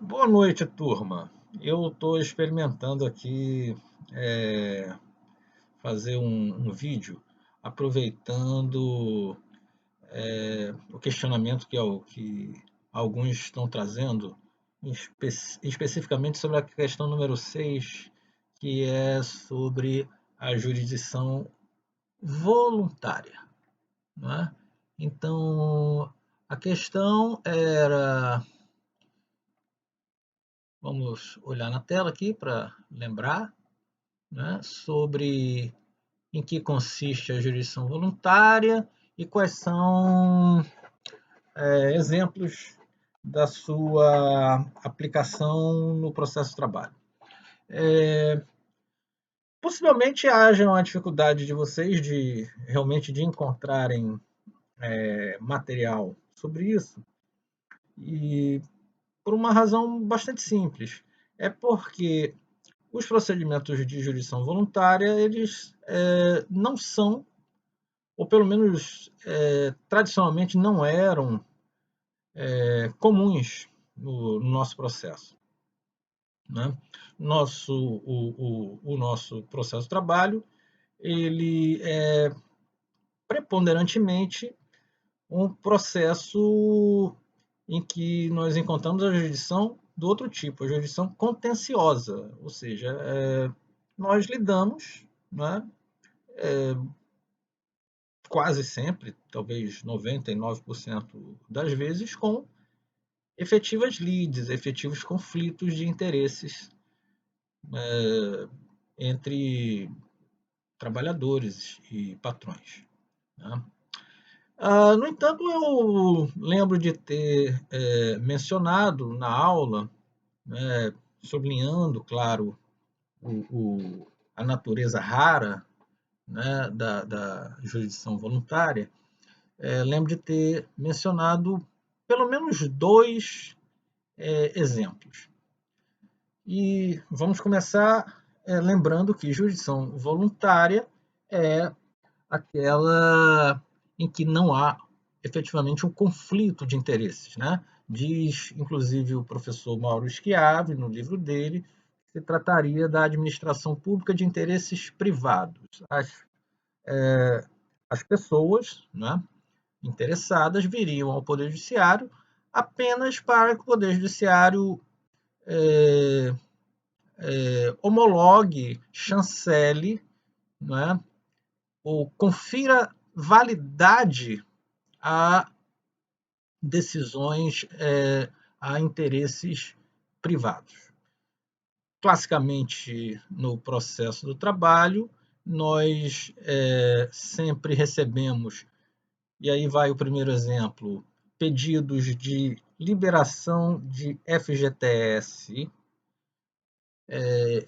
Boa noite, turma. Eu estou experimentando aqui é, fazer um vídeo aproveitando o questionamento que alguns estão trazendo, especificamente sobre a questão número 6, que é sobre a jurisdição voluntária, não é? Então, a questão era. Vamos olhar na tela aqui para lembrar, né, sobre em que consiste a jurisdição voluntária e quais são exemplos da sua aplicação no processo de trabalho. Possivelmente haja uma dificuldade de vocês de realmente de encontrarem material sobre isso, e por uma razão bastante simples. É porque os procedimentos de jurisdição voluntária, eles não são, ou pelo menos tradicionalmente não eram comuns no nosso processo, né? O nosso processo de trabalho, ele é preponderantemente um processo em que nós encontramos a jurisdição do outro tipo, a jurisdição contenciosa, ou seja, nós lidamos, né, quase sempre, talvez 99% das vezes, com efetivas lides, efetivos conflitos de interesses entre trabalhadores e patrões, né? No entanto, eu lembro de ter mencionado na aula, né, sublinhando, claro, a natureza rara, né, da jurisdição voluntária. Lembro de ter mencionado pelo menos dois exemplos. E vamos começar lembrando que jurisdição voluntária é aquela em que não há efetivamente um conflito de interesses, né? Diz, inclusive, o professor Mauro Schiavi, no livro dele, que se trataria da administração pública de interesses privados. As pessoas, né, interessadas viriam ao Poder Judiciário apenas para que o Poder Judiciário homologue, chancele, né, ou confira validade a decisões, a interesses privados. Classicamente, no processo do trabalho, nós sempre recebemos, e aí vai o primeiro exemplo, pedidos de liberação de FGTS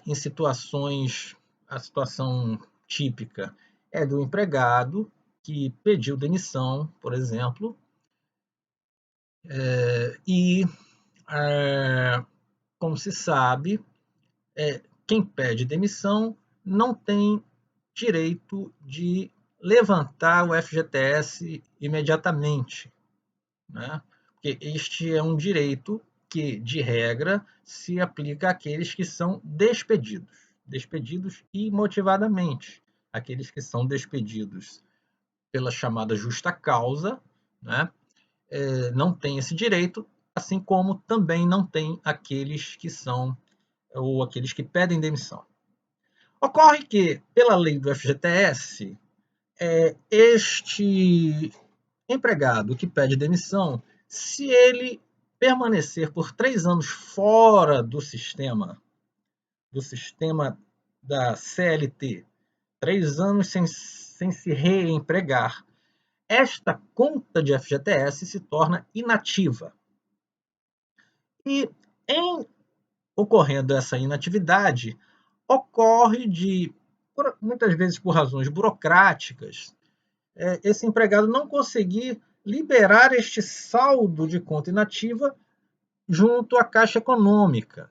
em situações, a situação típica é do empregado que pediu demissão, por exemplo, e, como se sabe, quem pede demissão não tem direito de levantar o FGTS imediatamente, né? Porque este é um direito que, de regra, se aplica àqueles que são despedidos imotivadamente, aqueles que são despedidos pela chamada justa causa, né? Não têm esse direito, assim como também não tem aqueles que são, ou aqueles que pedem demissão. Ocorre que, pela lei do FGTS, este empregado que pede demissão, se ele permanecer por 3 anos fora do sistema da CLT, 3 anos sem se reempregar, esta conta de FGTS se torna inativa. E, em ocorrendo essa inatividade, ocorre muitas vezes por razões burocráticas, esse empregado não conseguir liberar este saldo de conta inativa junto à Caixa Econômica,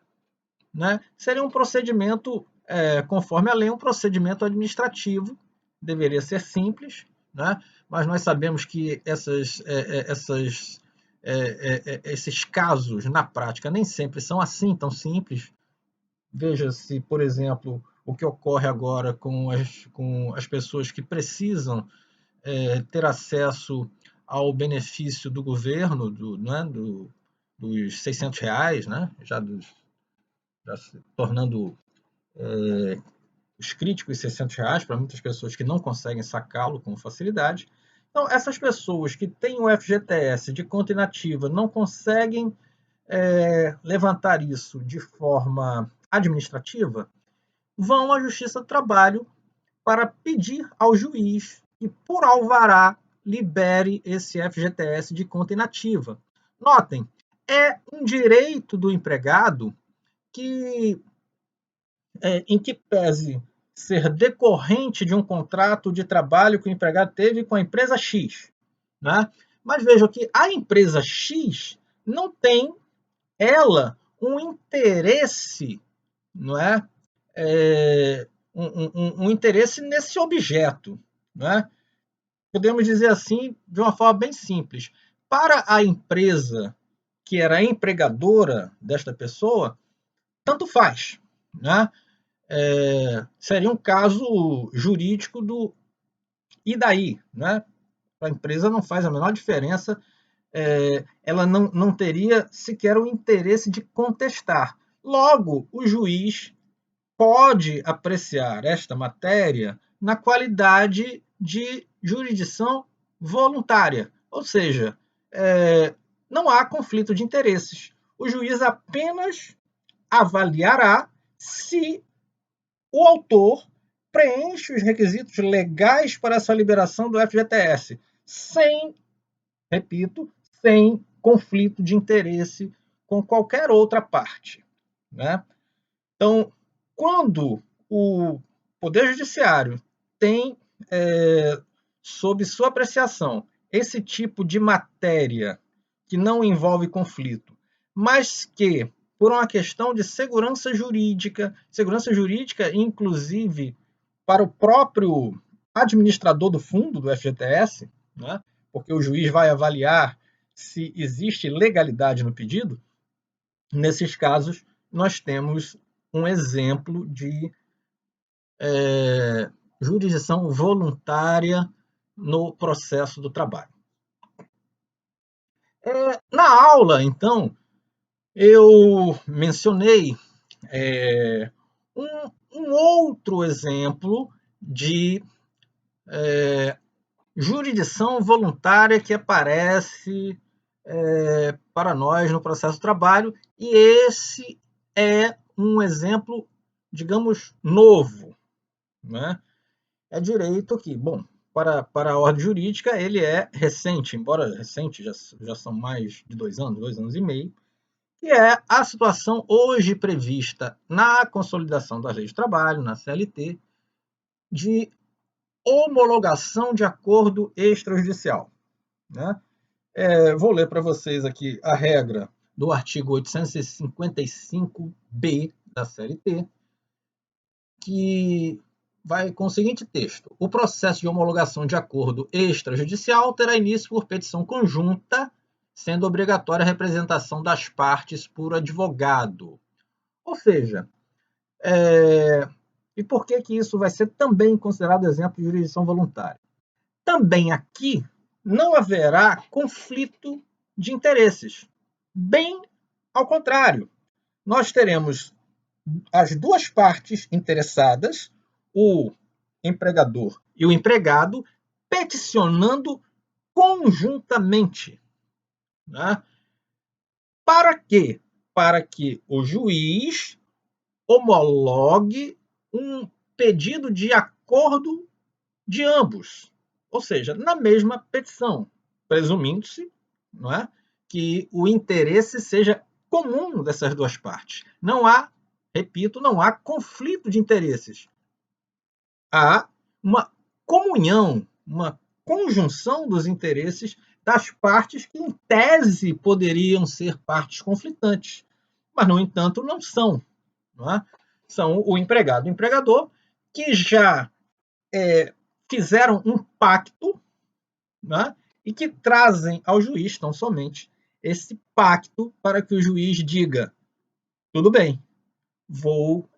né? Seria um procedimento, conforme a lei, um procedimento administrativo, deveria ser simples, né? Mas nós sabemos que essas esses casos na prática nem sempre são assim tão simples. Veja-se, por exemplo, o que ocorre agora com as pessoas que precisam ter acesso ao benefício do governo, dos R$ 600, né? Já se tornando os críticos R$ 600 para muitas pessoas que não conseguem sacá-lo com facilidade. Então, essas pessoas que têm o FGTS de conta inativa não conseguem levantar isso de forma administrativa, vão à Justiça do Trabalho para pedir ao juiz que, por alvará, libere esse FGTS de conta inativa. Notem, é um direito do empregado que, em que pese ser decorrente de um contrato de trabalho que o empregado teve com a empresa X, né? Mas vejam que a empresa X não tem, ela, um interesse, não é? Um interesse nesse objeto, né? Podemos dizer assim, de uma forma bem simples. Para a empresa que era empregadora desta pessoa, tanto faz, né? Seria um caso jurídico do e daí, né? A empresa não faz a menor diferença, ela não teria sequer o interesse de contestar. Logo, o juiz pode apreciar esta matéria na qualidade de jurisdição voluntária, ou seja, não há conflito de interesses. O juiz apenas avaliará se o autor preenche os requisitos legais para essa liberação do FGTS, sem, repito, sem conflito de interesse com qualquer outra parte, né? Então, quando o Poder Judiciário tem sob sua apreciação esse tipo de matéria que não envolve conflito, mas que, por uma questão de segurança jurídica inclusive para o próprio administrador do fundo do FGTS, né, porque o juiz vai avaliar se existe legalidade no pedido, nesses casos nós temos um exemplo de jurisdição voluntária no processo do trabalho. Na aula, então, eu mencionei um outro exemplo de jurisdição voluntária que aparece para nós no processo do trabalho, e esse é um exemplo, digamos, novo, né? É direito que, bom, para a ordem jurídica, ele é recente, embora recente, já são mais de 2 anos e meio, que é a situação hoje prevista na consolidação das leis de trabalho, na CLT, de homologação de acordo extrajudicial, né? Vou ler para vocês aqui a regra do artigo 855-B da CLT, que vai com o seguinte texto: o processo de homologação de acordo extrajudicial terá início por petição conjunta, sendo obrigatória a representação das partes por advogado. Ou seja, e por que isso vai ser também considerado exemplo de jurisdição voluntária? Também aqui não haverá conflito de interesses. Bem ao contrário, nós teremos as duas partes interessadas, o empregador e o empregado, peticionando conjuntamente. Né? Para quê? Para que o juiz homologue um pedido de acordo de ambos, ou seja, na mesma petição, presumindo-se, não é, que o interesse seja comum dessas duas partes. Não há, repito, não há conflito de interesses. Há uma comunhão, uma conjunção dos interesses das partes que, em tese, poderiam ser partes conflitantes, mas, no entanto, não são. Não é? São o empregado e o empregador, que já fizeram um pacto, né, e que trazem ao juiz, tão somente, esse pacto para que o juiz diga: tudo bem, vou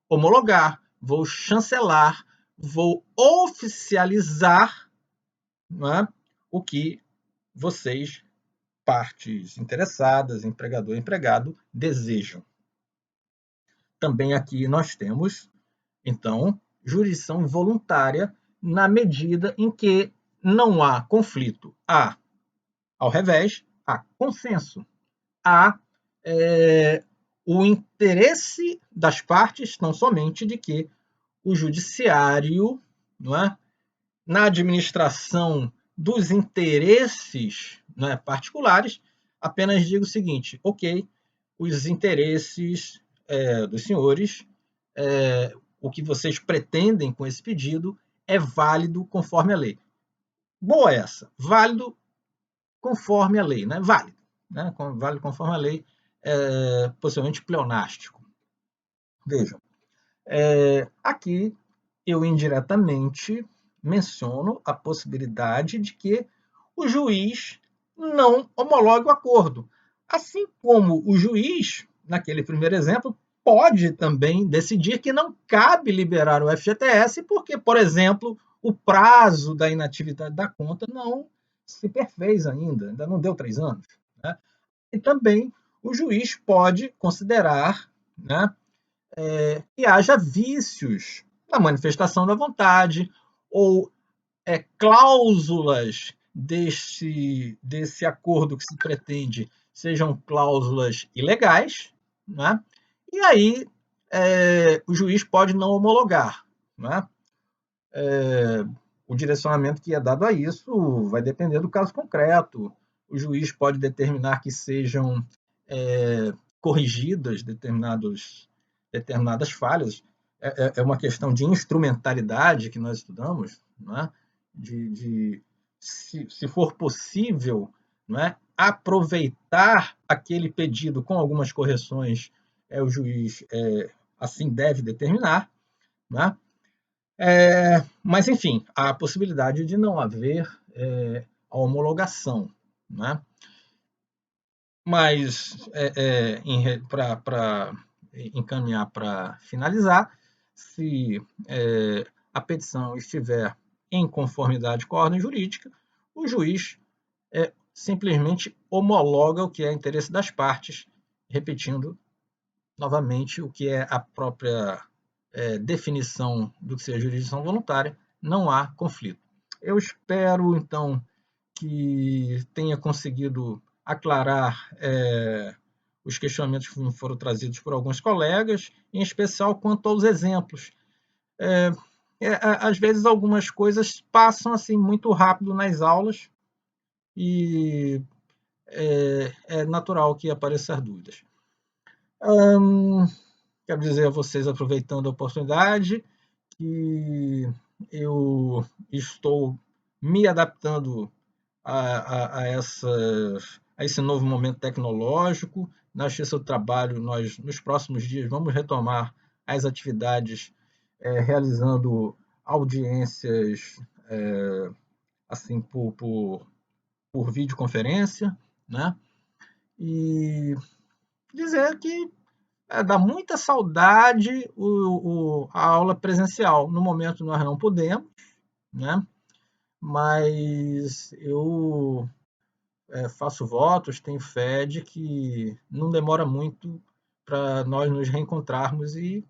homologar, vou chancelar, vou oficializar, não é, o que vocês, partes interessadas, empregador e empregado, desejam. Também aqui nós temos, então, jurisdição voluntária na medida em que não há conflito. Há, ao revés, há consenso. Há o interesse das partes, não somente de que o judiciário, não é, na administração dos interesses, não é, particulares, apenas diga o seguinte: ok, os interesses dos senhores, o que vocês pretendem com esse pedido é válido conforme a lei. Boa essa, válido conforme a lei, né? Válido, né? Válido conforme a lei, possivelmente pleonástico. Vejam, aqui eu indiretamente menciono a possibilidade de que o juiz não homologue o acordo. Assim como o juiz, naquele primeiro exemplo, pode também decidir que não cabe liberar o FGTS porque, por exemplo, o prazo da inatividade da conta não se perfez ainda não deu 3 anos. Né? E também o juiz pode considerar, né, que haja vícios na manifestação da vontade ou cláusulas desse acordo que se pretende sejam cláusulas ilegais, né? E aí o juiz pode não homologar. Né? O direcionamento que é dado a isso vai depender do caso concreto. O juiz pode determinar que sejam corrigidas determinadas falhas. É uma questão de instrumentalidade que nós estudamos, não é? Se for possível, não é, aproveitar aquele pedido com algumas correções, o juiz assim deve determinar. Não é? Mas, enfim, há a possibilidade de não haver a homologação. Né? Mas, para encaminhar para finalizar, se a petição estiver em conformidade com a ordem jurídica, o juiz simplesmente homologa o que é interesse das partes, repetindo novamente o que é a própria definição do que seja jurisdição voluntária, não há conflito. Eu espero, então, que tenha conseguido aclarar os questionamentos que foram trazidos por alguns colegas, em especial quanto aos exemplos. Às vezes algumas coisas passam assim muito rápido nas aulas e é natural que apareçam dúvidas. Quero dizer a vocês, aproveitando a oportunidade, que eu estou me adaptando a esse novo momento tecnológico. Na Justiça do Trabalho, nós, nos próximos dias, vamos retomar as atividades realizando audiências assim por videoconferência, né? E dizer que dá muita saudade a aula presencial. No momento nós não podemos, né? Mas eu faço votos, tenho fé de que não demora muito para nós nos reencontrarmos e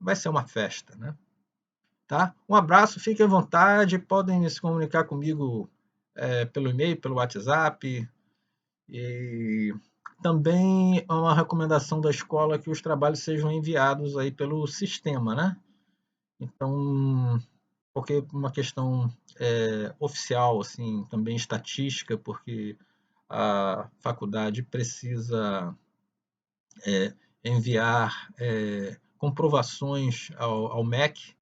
vai ser uma festa, né? Tá? Um abraço, fiquem à vontade, podem se comunicar comigo pelo e-mail, pelo WhatsApp. E também é uma recomendação da escola que os trabalhos sejam enviados aí pelo sistema, né? Então, porque uma questão oficial, assim, também estatística, porque a faculdade precisa enviar comprovações ao MEC,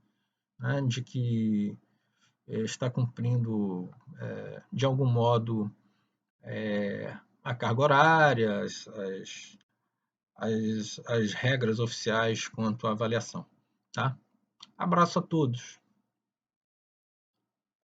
né, de que está cumprindo, de algum modo, a carga horária, as regras oficiais quanto à avaliação. Tá? Abraço a todos.